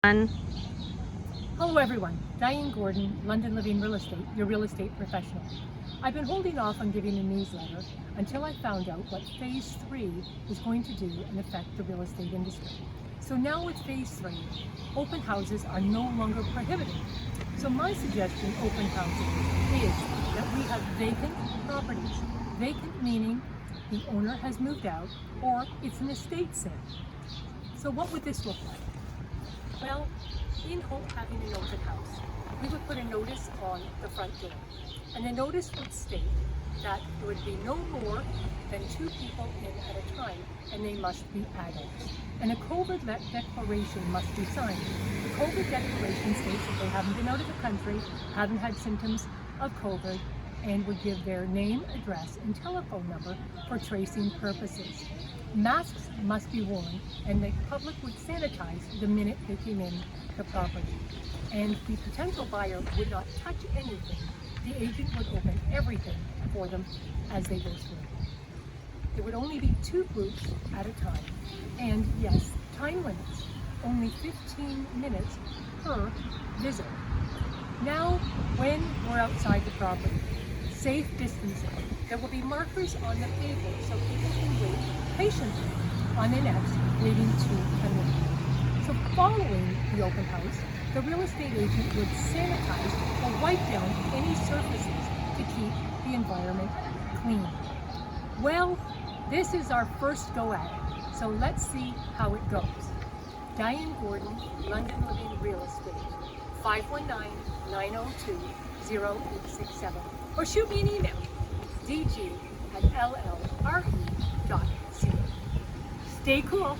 On. Hello everyone, Diane Gordon, London Living Real Estate, your real estate professional. I've been holding off on giving a newsletter until I found out what Phase 3 is going to do and affect the real estate industry. So now with Phase 3, open houses are no longer prohibited. So my suggestion, open houses, is that we have vacant properties. Vacant meaning the owner has moved out or it's an estate sale. So what would this look like? Well, in having an open house, we would put a notice on the front door. And the notice would state that there would be no more than 2 people in at a time, and they must be adults. And a COVID declaration must be signed. The COVID declaration states that they haven't been out of the country, haven't had symptoms of COVID, and would give their name, address, and telephone number for tracing purposes. Masks must be worn, and the public would sanitize the minute they came in the property. And the potential buyer would not touch anything. The agent would open everything for them as they go through. There would only be 2 groups at a time. And yes, time limits, only 15 minutes per visit. Now, when we're outside the property, safe distancing. There will be markers on the pavement so people can wait patiently on the next, waiting to come in. So following the open house, the real estate agent would sanitize or wipe down any surfaces to keep the environment clean. Well, this is our first go at it, so let's see how it goes. Diane Gordon, London Living Real Estate, 519-902-0867. Or shoot me an email, dg@llre.ca. Stay cool.